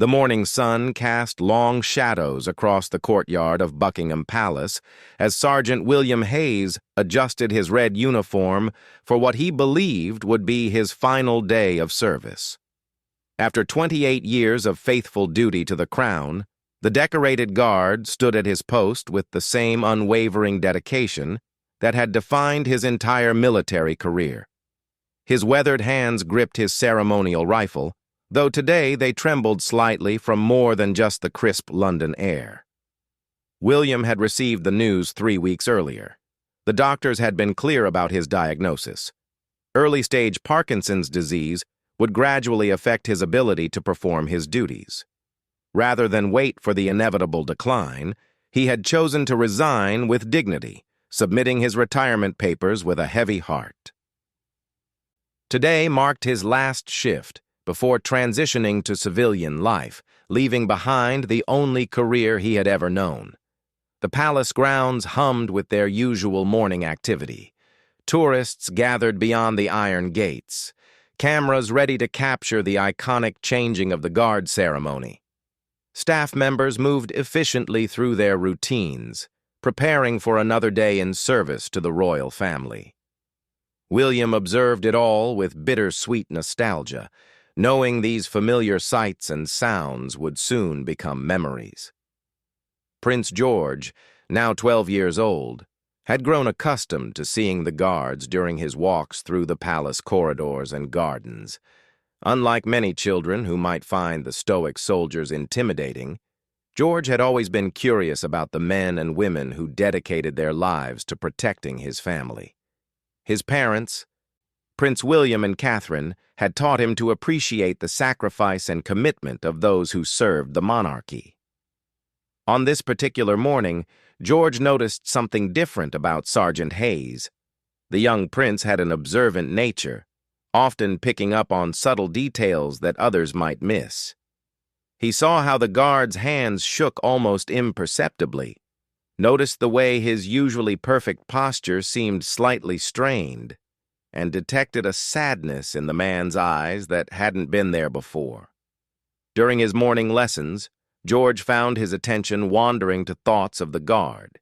The morning sun cast long shadows across the courtyard of Buckingham Palace as Sergeant William Hayes adjusted his red uniform for what he believed would be his final day of service. After 28 years of faithful duty to the Crown, the decorated guard stood at his post with the same unwavering dedication that had defined his entire military career. His weathered hands gripped his ceremonial rifle, though today they trembled slightly from more than just the crisp London air. William had received the news 3 weeks earlier. The doctors had been clear about his diagnosis. Early-stage Parkinson's disease would gradually affect his ability to perform his duties. Rather than wait for the inevitable decline, he had chosen to resign with dignity, submitting his retirement papers with a heavy heart. Today marked his last shift before transitioning to civilian life, leaving behind the only career he had ever known. The palace grounds hummed with their usual morning activity. Tourists gathered beyond the iron gates, cameras ready to capture the iconic changing of the guard ceremony. Staff members moved efficiently through their routines, preparing for another day in service to the royal family. William observed it all with bittersweet nostalgia, knowing these familiar sights and sounds would soon become memories. Prince George, now 12 years old, had grown accustomed to seeing the guards during his walks through the palace corridors and gardens. Unlike many children who might find the stoic soldiers intimidating, George had always been curious about the men and women who dedicated their lives to protecting his family. His parents, Prince William and Catherine, had taught him to appreciate the sacrifice and commitment of those who served the monarchy. On this particular morning, George noticed something different about Sergeant Hayes. The young prince had an observant nature, often picking up on subtle details that others might miss. He saw how the guard's hands shook almost imperceptibly, noticed the way his usually perfect posture seemed slightly strained, and detected a sadness in the man's eyes that hadn't been there before. During his morning lessons, George found his attention wandering to thoughts of the guard.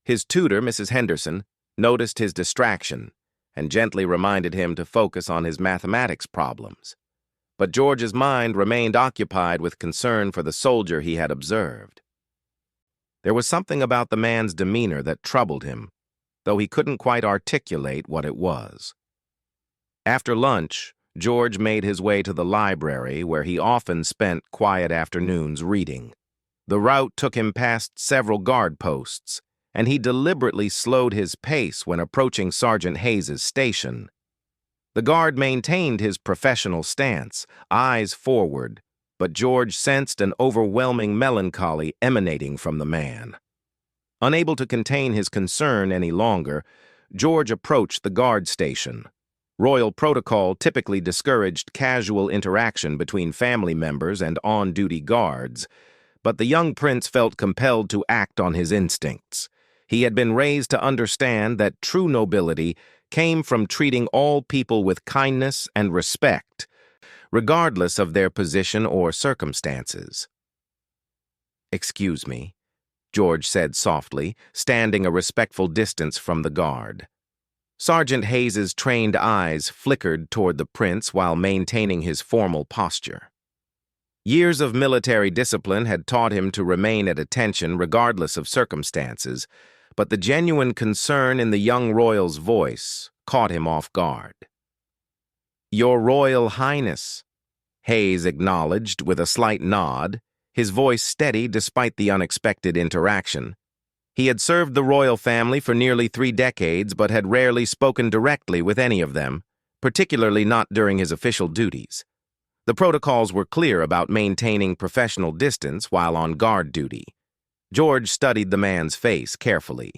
His tutor, Mrs. Henderson, noticed his distraction and gently reminded him to focus on his mathematics problems. But George's mind remained occupied with concern for the soldier he had observed. There was something about the man's demeanor that troubled him, though he couldn't quite articulate what it was. After lunch, George made his way to the library where he often spent quiet afternoons reading. The route took him past several guard posts, and he deliberately slowed his pace when approaching Sergeant Hayes's station. The guard maintained his professional stance, eyes forward, but George sensed an overwhelming melancholy emanating from the man. Unable to contain his concern any longer, George approached the guard station. Royal protocol typically discouraged casual interaction between family members and on-duty guards, but the young prince felt compelled to act on his instincts. He had been raised to understand that true nobility came from treating all people with kindness and respect, regardless of their position or circumstances. "Excuse me," George said softly, standing a respectful distance from the guard. Sergeant Hayes's trained eyes flickered toward the prince while maintaining his formal posture. Years of military discipline had taught him to remain at attention regardless of circumstances, but the genuine concern in the young royal's voice caught him off guard. "Your Royal Highness," Hayes acknowledged with a slight nod, his voice steady despite the unexpected interaction. He had served the royal family for nearly 3 decades but had rarely spoken directly with any of them, particularly not during his official duties. The protocols were clear about maintaining professional distance while on guard duty. George studied the man's face carefully,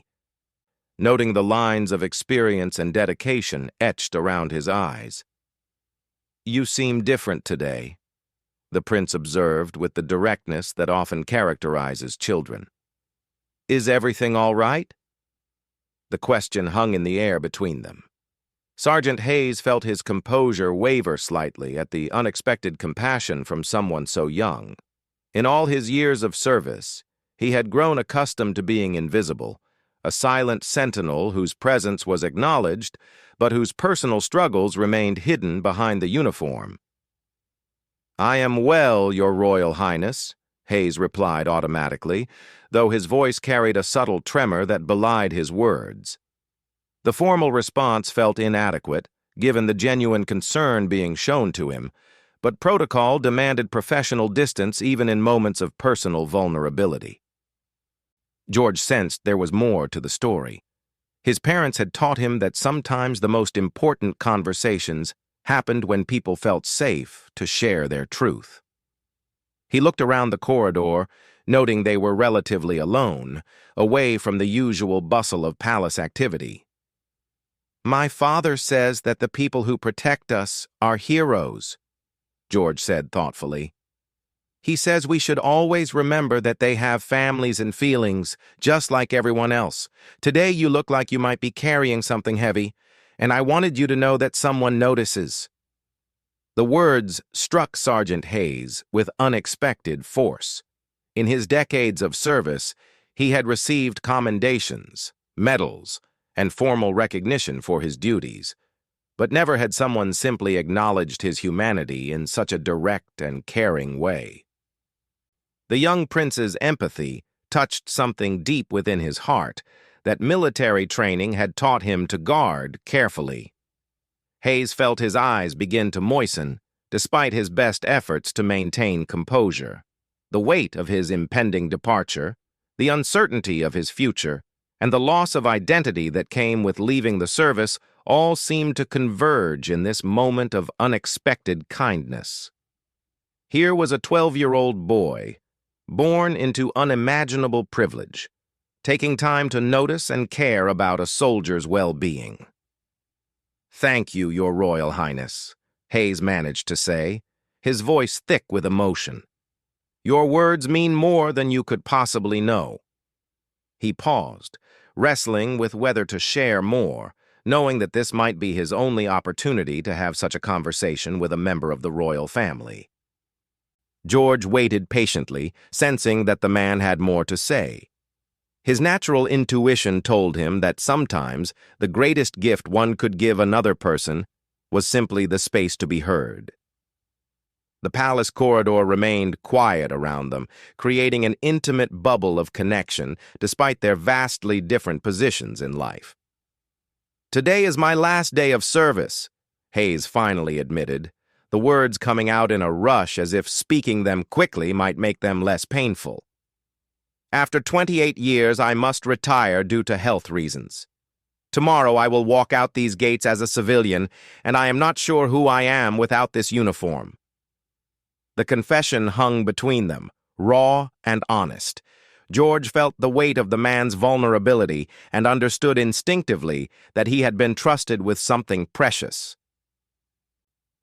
noting the lines of experience and dedication etched around his eyes. "You seem different today," the prince observed with the directness that often characterizes children. "Is everything all right?" The question hung in the air between them. Sergeant Hayes felt his composure waver slightly at the unexpected compassion from someone so young. In all his years of service, he had grown accustomed to being invisible, a silent sentinel whose presence was acknowledged, but whose personal struggles remained hidden behind the uniform. "I am well, Your Royal Highness," Hayes replied automatically, though his voice carried a subtle tremor that belied his words. The formal response felt inadequate, given the genuine concern being shown to him, but protocol demanded professional distance even in moments of personal vulnerability. George sensed there was more to the story. His parents had taught him that sometimes the most important conversations happened when people felt safe to share their truth. He looked around the corridor, noting they were relatively alone, away from the usual bustle of palace activity. "My father says that the people who protect us are heroes," George said thoughtfully. "He says we should always remember that they have families and feelings, just like everyone else. Today you look like you might be carrying something heavy, and I wanted you to know that someone notices." The words struck Sergeant Hayes with unexpected force. In his decades of service, he had received commendations, medals, and formal recognition for his duties, but never had someone simply acknowledged his humanity in such a direct and caring way. The young prince's empathy touched something deep within his heart that military training had taught him to guard carefully. Hayes felt his eyes begin to moisten, despite his best efforts to maintain composure. The weight of his impending departure, the uncertainty of his future, and the loss of identity that came with leaving the service all seemed to converge in this moment of unexpected kindness. Here was a 12-year-old boy, born into unimaginable privilege, taking time to notice and care about a soldier's well-being. "Thank you, Your Royal Highness," Hayes managed to say, his voice thick with emotion. "Your words mean more than you could possibly know." He paused, wrestling with whether to share more, knowing that this might be his only opportunity to have such a conversation with a member of the royal family. George waited patiently, sensing that the man had more to say. His natural intuition told him that sometimes the greatest gift one could give another person was simply the space to be heard. The palace corridor remained quiet around them, creating an intimate bubble of connection despite their vastly different positions in life. "Today is my last day of service," Hayes finally admitted, the words coming out in a rush as if speaking them quickly might make them less painful. "After 28 years, I must retire due to health reasons. Tomorrow I will walk out these gates as a civilian, and I am not sure who I am without this uniform." The confession hung between them, raw and honest. George felt the weight of the man's vulnerability and understood instinctively that he had been trusted with something precious.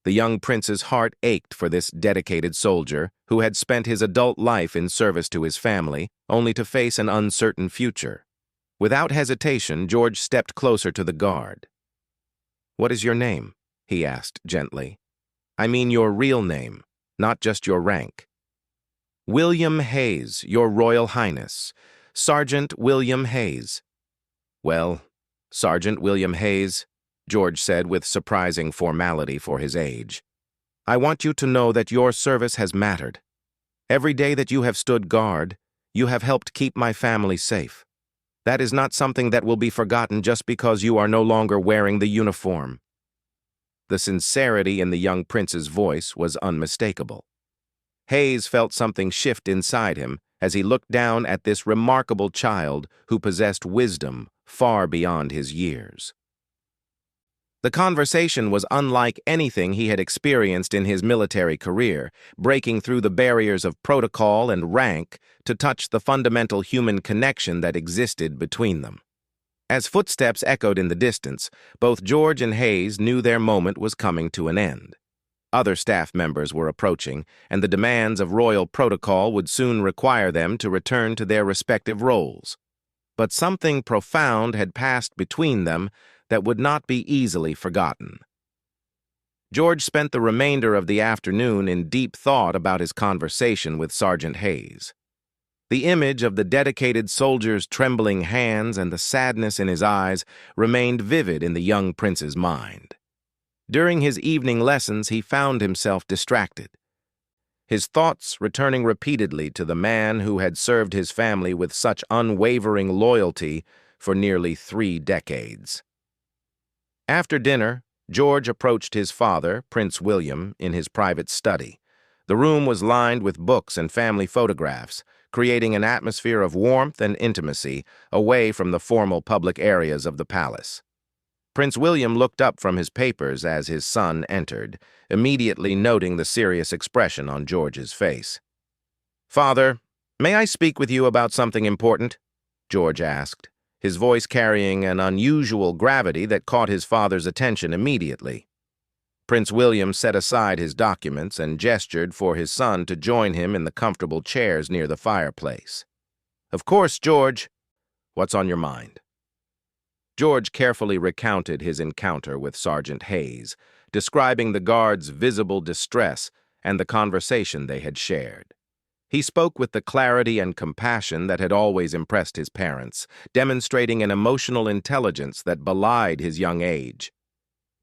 The young prince's heart ached for this dedicated soldier who had spent his adult life in service to his family, only to face an uncertain future. Without hesitation, George stepped closer to the guard. "What is your name?" he asked gently. "I mean your real name, not just your rank." "William Hayes, Your Royal Highness. Sergeant William Hayes." "Well, Sergeant William Hayes," George said with surprising formality for his age, "I want you to know that your service has mattered. Every day that you have stood guard, you have helped keep my family safe. That is not something that will be forgotten just because you are no longer wearing the uniform." The sincerity in the young prince's voice was unmistakable. Hayes felt something shift inside him as he looked down at this remarkable child who possessed wisdom far beyond his years. The conversation was unlike anything he had experienced in his military career, breaking through the barriers of protocol and rank to touch the fundamental human connection that existed between them. As footsteps echoed in the distance, both George and Hayes knew their moment was coming to an end. Other staff members were approaching, and the demands of royal protocol would soon require them to return to their respective roles. But something profound had passed between them that would not be easily forgotten. George spent the remainder of the afternoon in deep thought about his conversation with Sergeant Hayes. The image of the dedicated soldier's trembling hands and the sadness in his eyes remained vivid in the young prince's mind. During his evening lessons, he found himself distracted, his thoughts returning repeatedly to the man who had served his family with such unwavering loyalty for nearly 3 decades. After dinner, George approached his father, Prince William, in his private study. The room was lined with books and family photographs, creating an atmosphere of warmth and intimacy away from the formal public areas of the palace. Prince William looked up from his papers as his son entered, immediately noting the serious expression on George's face. "Father, may I speak with you about something important?" George asked, his voice carrying an unusual gravity that caught his father's attention immediately. Prince William set aside his documents and gestured for his son to join him in the comfortable chairs near the fireplace. "Of course, George. What's on your mind?" George carefully recounted his encounter with Sergeant Hayes, describing the guard's visible distress and the conversation they had shared. He spoke with the clarity and compassion that had always impressed his parents, demonstrating an emotional intelligence that belied his young age.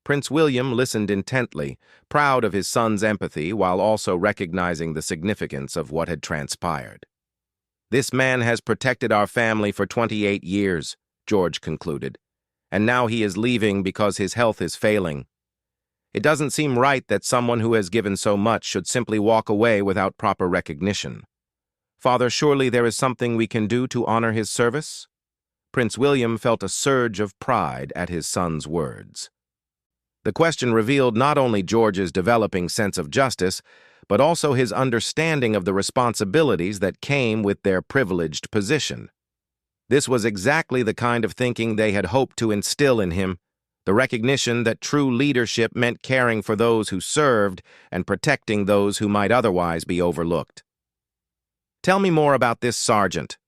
Prince William listened intently, proud of his son's empathy while also recognizing the significance of what had transpired. "This man has protected our family for 28 years, George concluded, and now he is leaving because his health is failing. It doesn't seem right that someone who has given so much should simply walk away without proper recognition. Father, surely there is something we can do to honor his service?" Prince William felt a surge of pride at his son's words. The question revealed not only George's developing sense of justice, but also his understanding of the responsibilities that came with their privileged position. This was exactly the kind of thinking they had hoped to instill in him, the recognition that true leadership meant caring for those who served and protecting those who might otherwise be overlooked. "Tell me more about this sergeant,"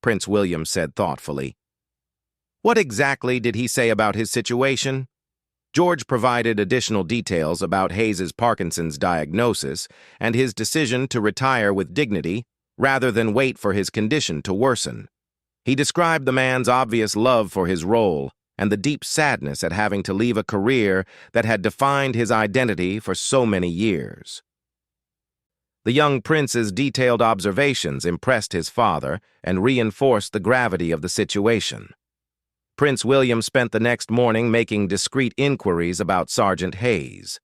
Prince William said thoughtfully. "What exactly did he say about his situation?" George provided additional details about Hayes's Parkinson's diagnosis and his decision to retire with dignity rather than wait for his condition to worsen. He described the man's obvious love for his role and the deep sadness at having to leave a career that had defined his identity for so many years. The young prince's detailed observations impressed his father and reinforced the gravity of the situation. Prince William spent the next morning making discreet inquiries about Sergeant Hayes.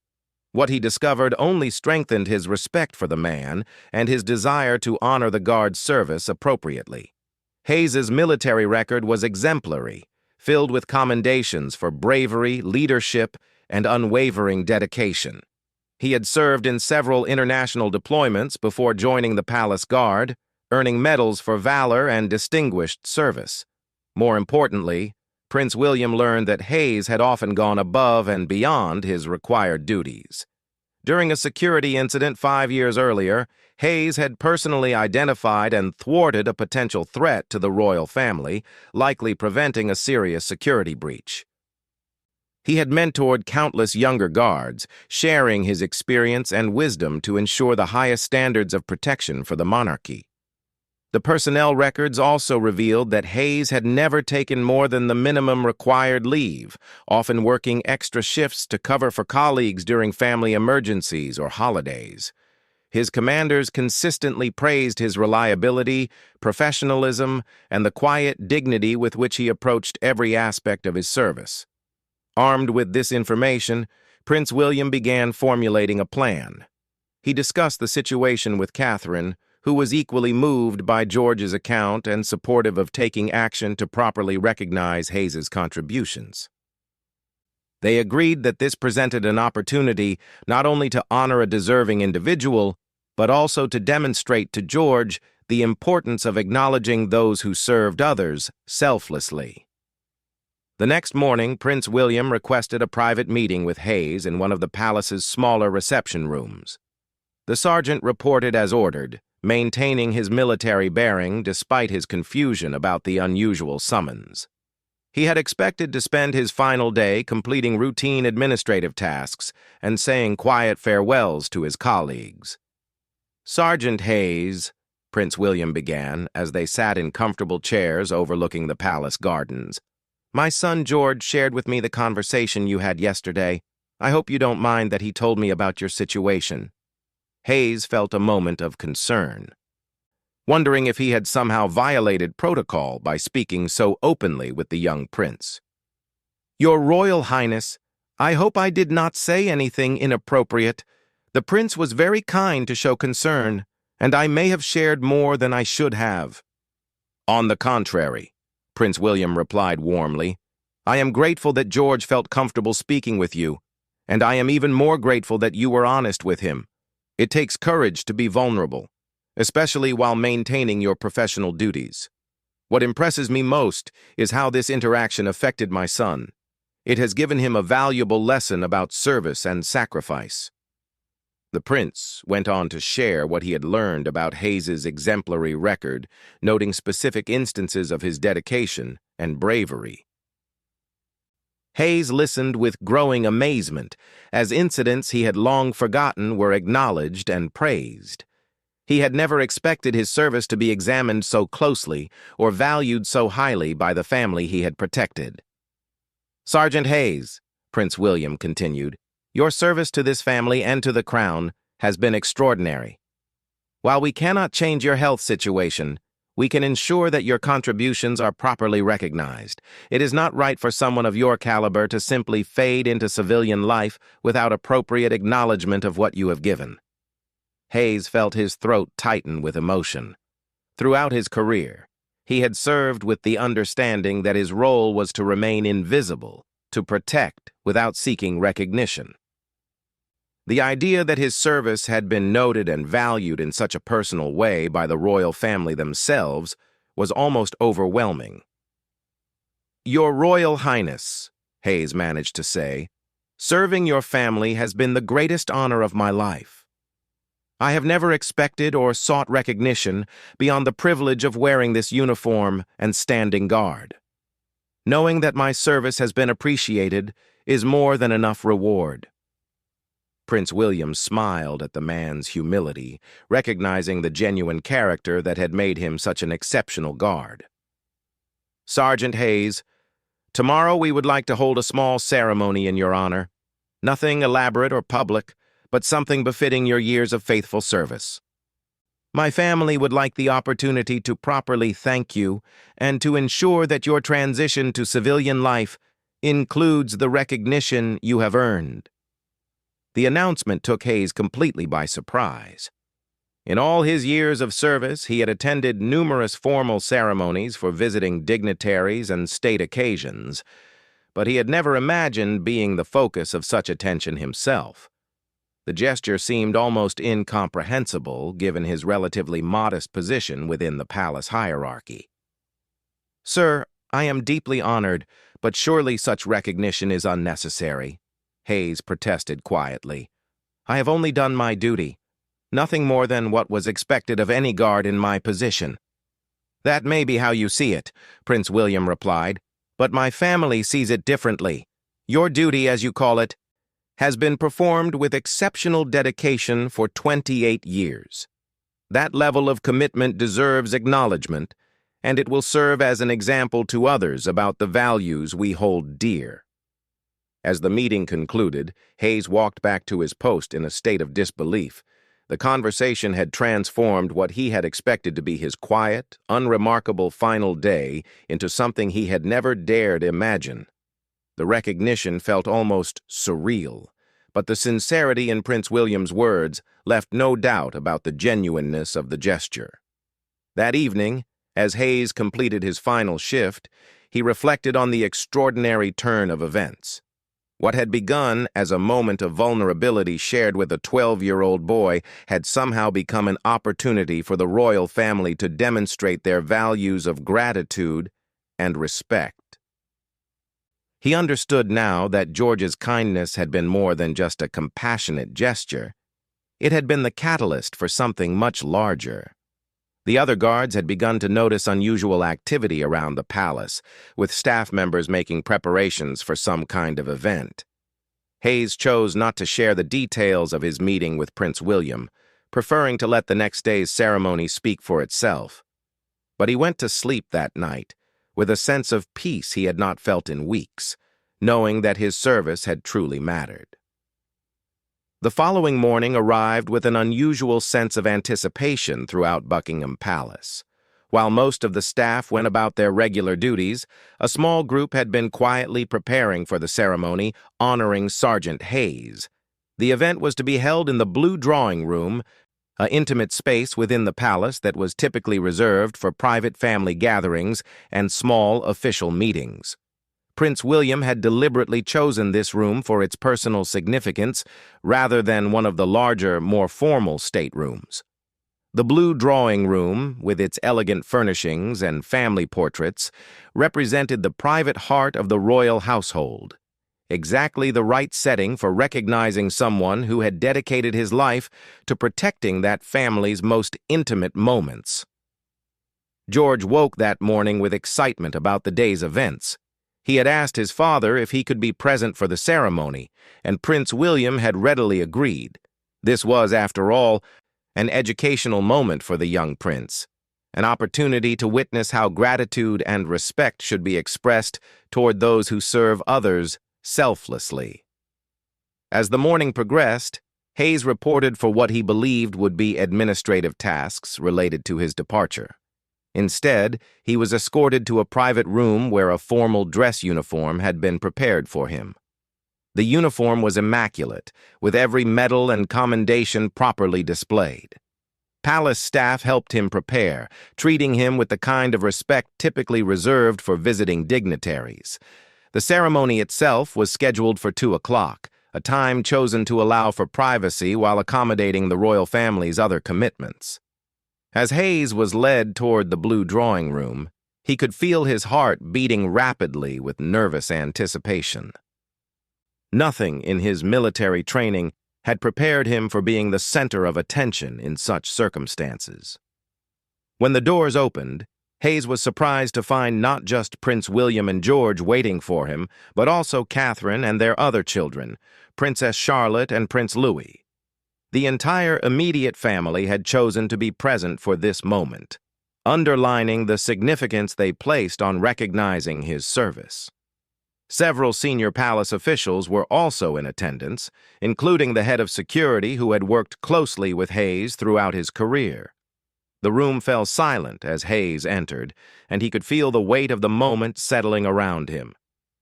What he discovered only strengthened his respect for the man and his desire to honor the guard's service appropriately. Hayes's military record was exemplary, filled with commendations for bravery, leadership, and unwavering dedication. He had served in several international deployments before joining the Palace Guard, earning medals for valor and distinguished service. More importantly, Prince William learned that Hayes had often gone above and beyond his required duties. During a security incident 5 years earlier, Hayes had personally identified and thwarted a potential threat to the royal family, likely preventing a serious security breach. He had mentored countless younger guards, sharing his experience and wisdom to ensure the highest standards of protection for the monarchy. The personnel records also revealed that Hayes had never taken more than the minimum required leave, often working extra shifts to cover for colleagues during family emergencies or holidays. His commanders consistently praised his reliability, professionalism, and the quiet dignity with which he approached every aspect of his service. Armed with this information, Prince William began formulating a plan. He discussed the situation with Catherine, who was equally moved by George's account and supportive of taking action to properly recognize Hayes's contributions. They agreed that this presented an opportunity not only to honor a deserving individual, but also to demonstrate to George the importance of acknowledging those who served others selflessly. The next morning, Prince William requested a private meeting with Hayes in one of the palace's smaller reception rooms. The sergeant reported as ordered, maintaining his military bearing despite his confusion about the unusual summons. He had expected to spend his final day completing routine administrative tasks and saying quiet farewells to his colleagues. "Sergeant Hayes," Prince William began as they sat in comfortable chairs overlooking the palace gardens, "my son George shared with me the conversation you had yesterday. I hope you don't mind that he told me about your situation." Hayes felt a moment of concern, wondering if he had somehow violated protocol by speaking so openly with the young prince. "Your Royal Highness, I hope I did not say anything inappropriate. The prince was very kind to show concern, and I may have shared more than I should have." "On the contrary," Prince William replied warmly, "I am grateful that George felt comfortable speaking with you, and I am even more grateful that you were honest with him. It takes courage to be vulnerable, especially while maintaining your professional duties. What impresses me most is how this interaction affected my son. It has given him a valuable lesson about service and sacrifice." The prince went on to share what he had learned about Hayes's exemplary record, noting specific instances of his dedication and bravery. Hayes listened with growing amazement, as incidents he had long forgotten were acknowledged and praised. He had never expected his service to be examined so closely or valued so highly by the family he had protected. "Sergeant Hayes," Prince William continued, "your service to this family and to the crown has been extraordinary. While we cannot change your health situation, we can ensure that your contributions are properly recognized. It is not right for someone of your caliber to simply fade into civilian life without appropriate acknowledgement of what you have given." Hayes felt his throat tighten with emotion. Throughout his career, he had served with the understanding that his role was to remain invisible, to protect without seeking recognition. The idea that his service had been noted and valued in such a personal way by the royal family themselves was almost overwhelming. "Your Royal Highness," Hayes managed to say, "serving your family has been the greatest honor of my life. I have never expected or sought recognition beyond the privilege of wearing this uniform and standing guard. Knowing that my service has been appreciated is more than enough reward." Prince William smiled at the man's humility, recognizing the genuine character that had made him such an exceptional guard. "Sergeant Hayes, tomorrow we would like to hold a small ceremony in your honor. Nothing elaborate or public, but something befitting your years of faithful service. My family would like the opportunity to properly thank you and to ensure that your transition to civilian life includes the recognition you have earned." The announcement took Hayes completely by surprise. In all his years of service, he had attended numerous formal ceremonies for visiting dignitaries and state occasions, but he had never imagined being the focus of such attention himself. The gesture seemed almost incomprehensible given his relatively modest position within the palace hierarchy. "Sir, I am deeply honored, but surely such recognition is unnecessary," Hayes protested quietly. "I have only done my duty, nothing more than what was expected of any guard in my position." "That may be how you see it," Prince William replied, "but my family sees it differently. Your duty, as you call it, has been performed with exceptional dedication for 28 years. That level of commitment deserves acknowledgement, and it will serve as an example to others about the values we hold dear." As the meeting concluded, Hayes walked back to his post in a state of disbelief. The conversation had transformed what he had expected to be his quiet, unremarkable final day into something he had never dared imagine. The recognition felt almost surreal, but the sincerity in Prince William's words left no doubt about the genuineness of the gesture. That evening, as Hayes completed his final shift, he reflected on the extraordinary turn of events. What had begun as a moment of vulnerability shared with a 12-year-old boy had somehow become an opportunity for the royal family to demonstrate their values of gratitude and respect. He understood now that George's kindness had been more than just a compassionate gesture. It had been the catalyst for something much larger. The other guards had begun to notice unusual activity around the palace, with staff members making preparations for some kind of event. Hayes chose not to share the details of his meeting with Prince William, preferring to let the next day's ceremony speak for itself. But he went to sleep that night, with a sense of peace he had not felt in weeks, knowing that his service had truly mattered. The following morning arrived with an unusual sense of anticipation throughout Buckingham Palace. While most of the staff went about their regular duties, a small group had been quietly preparing for the ceremony honoring Sergeant Hayes. The event was to be held in the Blue Drawing Room, an intimate space within the palace that was typically reserved for private family gatherings and small official meetings. Prince William had deliberately chosen this room for its personal significance rather than one of the larger, more formal staterooms. The Blue Drawing Room, with its elegant furnishings and family portraits, represented the private heart of the royal household, exactly the right setting for recognizing someone who had dedicated his life to protecting that family's most intimate moments. George woke that morning with excitement about the day's events. He had asked his father if he could be present for the ceremony, and Prince William had readily agreed. This was, after all, an educational moment for the young prince, an opportunity to witness how gratitude and respect should be expressed toward those who serve others selflessly. As the morning progressed, Hayes reported for what he believed would be administrative tasks related to his departure. Instead, he was escorted to a private room where a formal dress uniform had been prepared for him. The uniform was immaculate, with every medal and commendation properly displayed. Palace staff helped him prepare, treating him with the kind of respect typically reserved for visiting dignitaries. The ceremony itself was scheduled for 2 o'clock, a time chosen to allow for privacy while accommodating the royal family's other commitments. As Hayes was led toward the Blue Drawing Room, he could feel his heart beating rapidly with nervous anticipation. Nothing in his military training had prepared him for being the center of attention in such circumstances. When the doors opened, Hayes was surprised to find not just Prince William and George waiting for him, but also Catherine and their other children, Princess Charlotte and Prince Louis. The entire immediate family had chosen to be present for this moment, underlining the significance they placed on recognizing his service. Several senior palace officials were also in attendance, including the head of security who had worked closely with Hayes throughout his career. The room fell silent as Hayes entered, and he could feel the weight of the moment settling around him.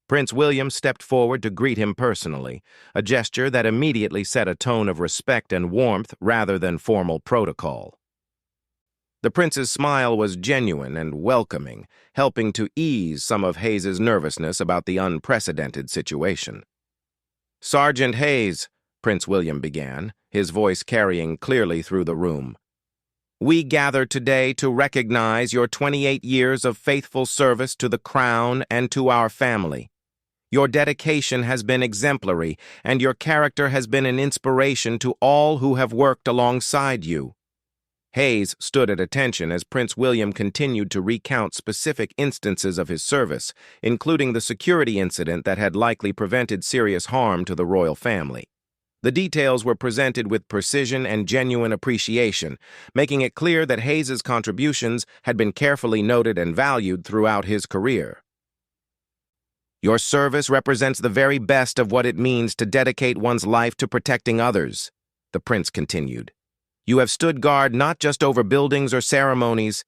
Prince William stepped forward to greet him personally, a gesture that immediately set a tone of respect and warmth rather than formal protocol. The prince's smile was genuine and welcoming, helping to ease some of Hayes's nervousness about the unprecedented situation. "Sergeant Hayes," Prince William began, his voice carrying clearly through the room, "we gather today to recognize your 28 years of faithful service to the crown and to our family. Your dedication has been exemplary, and your character has been an inspiration to all who have worked alongside you." Hayes stood at attention as Prince William continued to recount specific instances of his service, including the security incident that had likely prevented serious harm to the royal family. The details were presented with precision and genuine appreciation, making it clear that Hayes's contributions had been carefully noted and valued throughout his career. "Your service represents the very best of what it means to dedicate one's life to protecting others," the prince continued. "You have stood guard not just over buildings or ceremonies,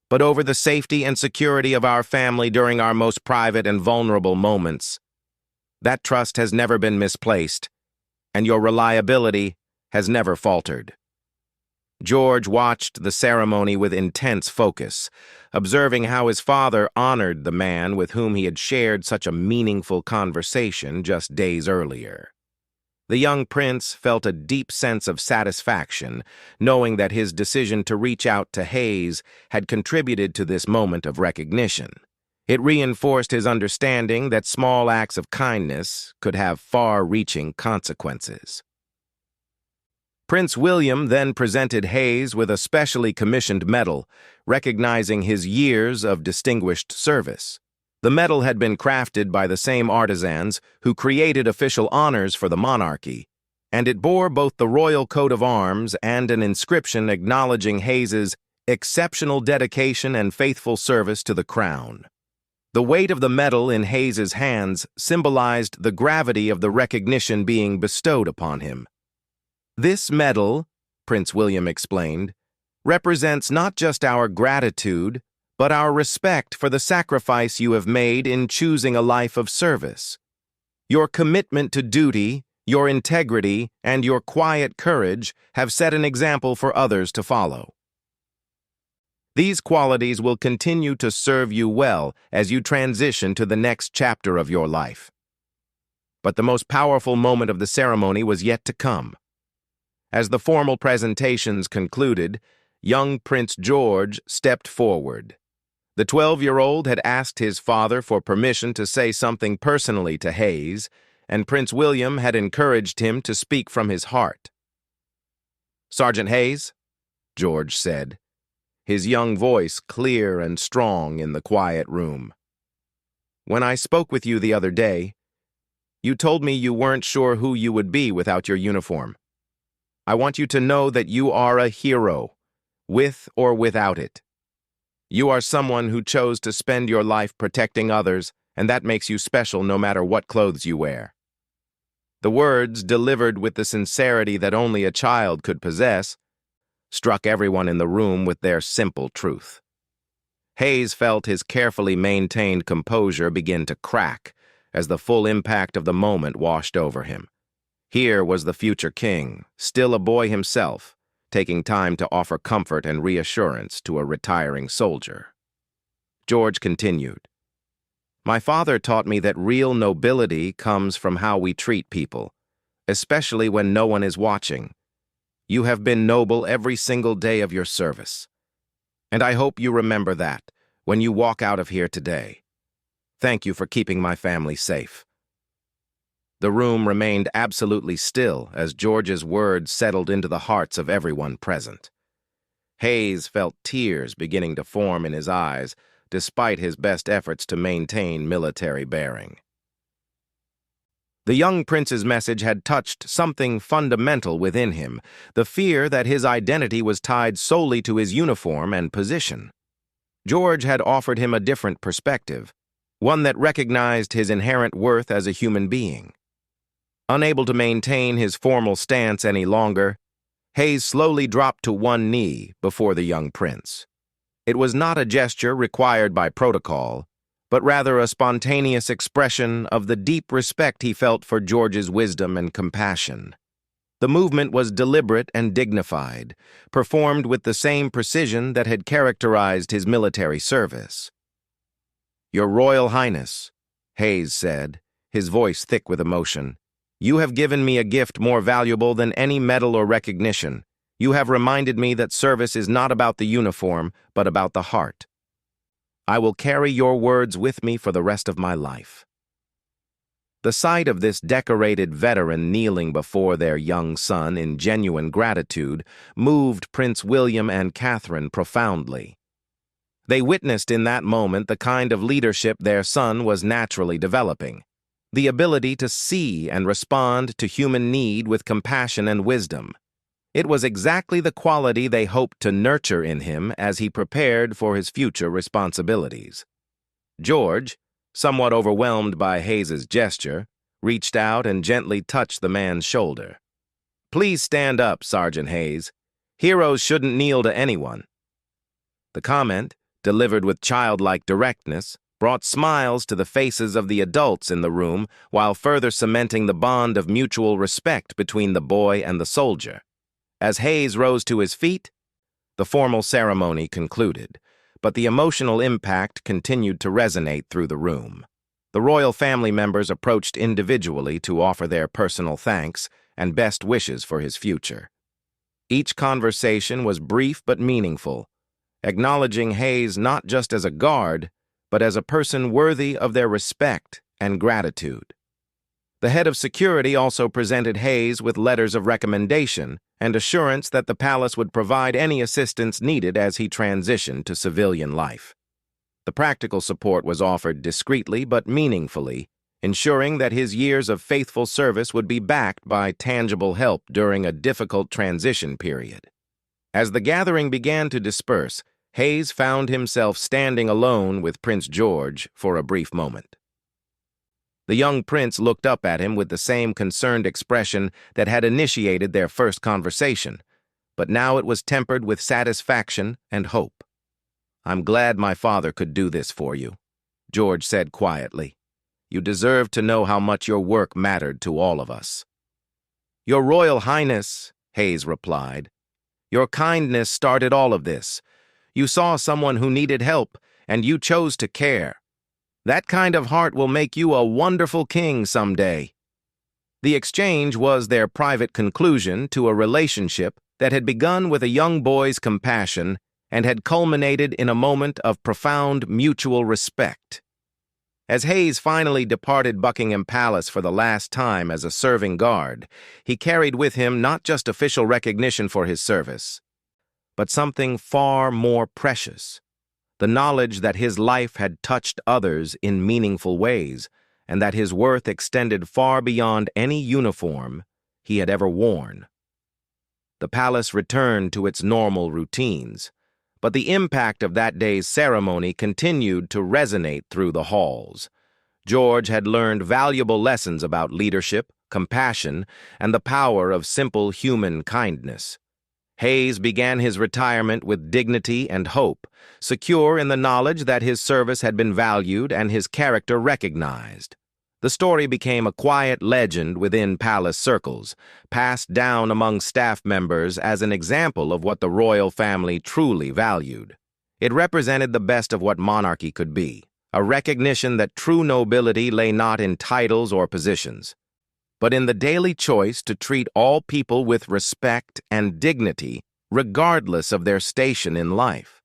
but over the safety and security of our family during our most private and vulnerable moments. That trust has never been misplaced, and your reliability has never faltered." George watched the ceremony with intense focus, observing how his father honored the man with whom he had shared such a meaningful conversation just days earlier. The young prince felt a deep sense of satisfaction, knowing that his decision to reach out to Hayes had contributed to this moment of recognition. It reinforced his understanding that small acts of kindness could have far-reaching consequences. Prince William then presented Hayes with a specially commissioned medal, recognizing his years of distinguished service. The medal had been crafted by the same artisans who created official honors for the monarchy, and it bore both the royal coat of arms and an inscription acknowledging Hayes's exceptional dedication and faithful service to the crown. The weight of the medal in Hayes's hands symbolized the gravity of the recognition being bestowed upon him. "This medal," Prince William explained, "represents not just our gratitude, but our respect for the sacrifice you have made in choosing a life of service. Your commitment to duty, your integrity, and your quiet courage have set an example for others to follow. These qualities will continue to serve you well as you transition to the next chapter of your life." But the most powerful moment of the ceremony was yet to come. As the formal presentations concluded, young Prince George stepped forward. The 12-year-old had asked his father for permission to say something personally to Hayes, and Prince William had encouraged him to speak from his heart. "Sergeant Hayes," George said, his young voice clear and strong in the quiet room. "When I spoke with you the other day, you told me you weren't sure who you would be without your uniform. I want you to know that you are a hero, with or without it. You are someone who chose to spend your life protecting others, and that makes you special no matter what clothes you wear." The words, delivered with the sincerity that only a child could possess, struck everyone in the room with their simple truth. Hayes felt his carefully maintained composure begin to crack as the full impact of the moment washed over him. Here was the future king, still a boy himself, taking time to offer comfort and reassurance to a retiring soldier. George continued, "My father taught me that real nobility comes from how we treat people, especially when no one is watching. You have been noble every single day of your service. And I hope you remember that when you walk out of here today. Thank you for keeping my family safe." The room remained absolutely still as George's words settled into the hearts of everyone present. Hayes felt tears beginning to form in his eyes, despite his best efforts to maintain military bearing. The young prince's message had touched something fundamental within him, the fear that his identity was tied solely to his uniform and position. George had offered him a different perspective, one that recognized his inherent worth as a human being. Unable to maintain his formal stance any longer, Hayes slowly dropped to one knee before the young prince. It was not a gesture required by protocol, but rather a spontaneous expression of the deep respect he felt for George's wisdom and compassion. The movement was deliberate and dignified, performed with the same precision that had characterized his military service. "Your Royal Highness," Hayes said, his voice thick with emotion, "you have given me a gift more valuable than any medal or recognition. You have reminded me that service is not about the uniform, but about the heart. I will carry your words with me for the rest of my life." The sight of this decorated veteran kneeling before their young son in genuine gratitude moved Prince William and Catherine profoundly. They witnessed in that moment the kind of leadership their son was naturally developing, the ability to see and respond to human need with compassion and wisdom. It was exactly the quality they hoped to nurture in him as he prepared for his future responsibilities. George, somewhat overwhelmed by Hayes's gesture, reached out and gently touched the man's shoulder. "Please stand up, Sergeant Hayes. Heroes shouldn't kneel to anyone." The comment, delivered with childlike directness, brought smiles to the faces of the adults in the room while further cementing the bond of mutual respect between the boy and the soldier. As Hayes rose to his feet, the formal ceremony concluded, but the emotional impact continued to resonate through the room. The royal family members approached individually to offer their personal thanks and best wishes for his future. Each conversation was brief but meaningful, acknowledging Hayes not just as a guard, but as a person worthy of their respect and gratitude. The head of security also presented Hayes with letters of recommendation and assurance that the palace would provide any assistance needed as he transitioned to civilian life. The practical support was offered discreetly but meaningfully, ensuring that his years of faithful service would be backed by tangible help during a difficult transition period. As the gathering began to disperse, Hayes found himself standing alone with Prince George for a brief moment. The young prince looked up at him with the same concerned expression that had initiated their first conversation, but now it was tempered with satisfaction and hope. "I'm glad my father could do this for you," George said quietly. "You deserve to know how much your work mattered to all of us." "Your Royal Highness," Hayes replied, "your kindness started all of this. You saw someone who needed help, and you chose to care. That kind of heart will make you a wonderful king someday." The exchange was their private conclusion to a relationship that had begun with a young boy's compassion and had culminated in a moment of profound mutual respect. As Hayes finally departed Buckingham Palace for the last time as a serving guard, he carried with him not just official recognition for his service, but something far more precious: the knowledge that his life had touched others in meaningful ways, and that his worth extended far beyond any uniform he had ever worn. The palace returned to its normal routines, but the impact of that day's ceremony continued to resonate through the halls. George had learned valuable lessons about leadership, compassion, and the power of simple human kindness. Hayes began his retirement with dignity and hope, secure in the knowledge that his service had been valued and his character recognized. The story became a quiet legend within palace circles, passed down among staff members as an example of what the royal family truly valued. It represented the best of what monarchy could be, a recognition that true nobility lay not in titles or positions, but in the daily choice to treat all people with respect and dignity, regardless of their station in life.